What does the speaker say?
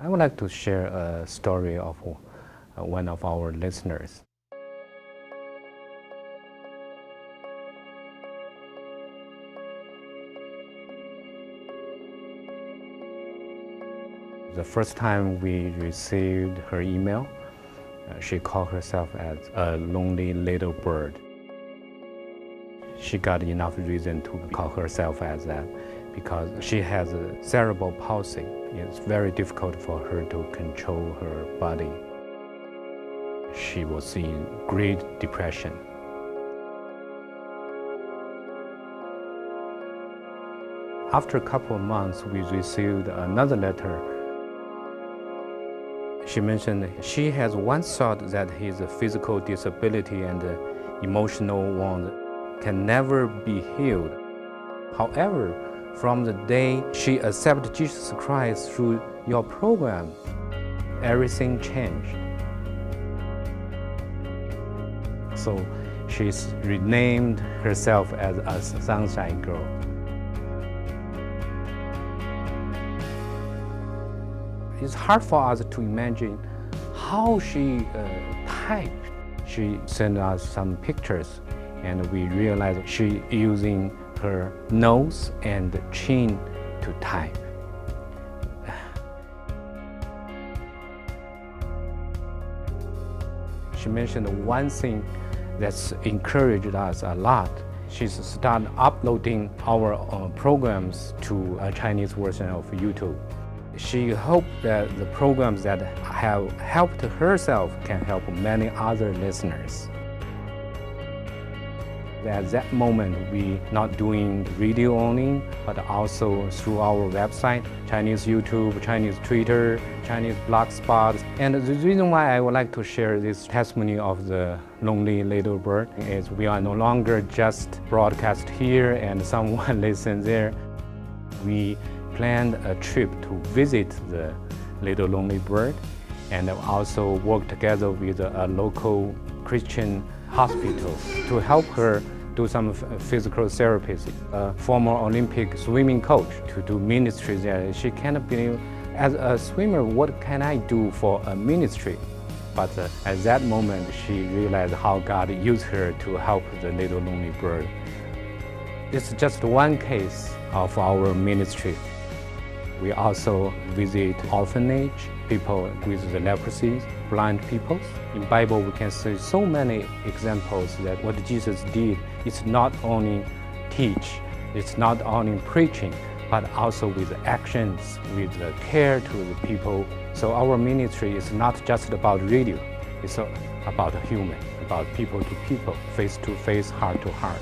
I would like to share a story of one of our listeners. The first time we received her email, she called herself as a lonely little bird. She got enough reason to call herself as that because she has a cerebral palsy. It's very difficult for her to control her body. She was in great depression. After a couple of months, we received another letter. She mentioned she has once thought that his physical disability and emotional wound can never be healed. However, from the day she accepted Jesus Christ through your program, everything changed. So she's renamed herself as a sunshine girl. It's hard for us to imagine how she typed. She sent us some pictures, and we realized she using her nose and chin to type. She mentioned one thing that's encouraged us a lot. She's started uploading our programs to a Chinese version of YouTube. She hoped that the programs that have helped herself can help many other listeners. At that moment, we not doing video only, but also through our website, Chinese YouTube, Chinese Twitter, Chinese Blogspot. And the reason why I would like to share this testimony of the lonely little bird is we are no longer just broadcast here and someone listens there. We planned a trip to visit the little lonely bird and also work together with a local Christian hospital to help her do some physical therapy. A former Olympic swimming coach to do ministry there. She can't believe, as a swimmer, what can I do for a ministry? But at that moment, she realized how God used her to help the little lonely bird. It's just one case of our ministry. We also visit orphanage, people with the leprosy, blind people. In Bible, we can see so many examples that what Jesus did is not only teach, it's not only preaching, but also with actions, with the care to the people. So our ministry is not just about radio, it's about human, about people to people, face to face, heart to heart.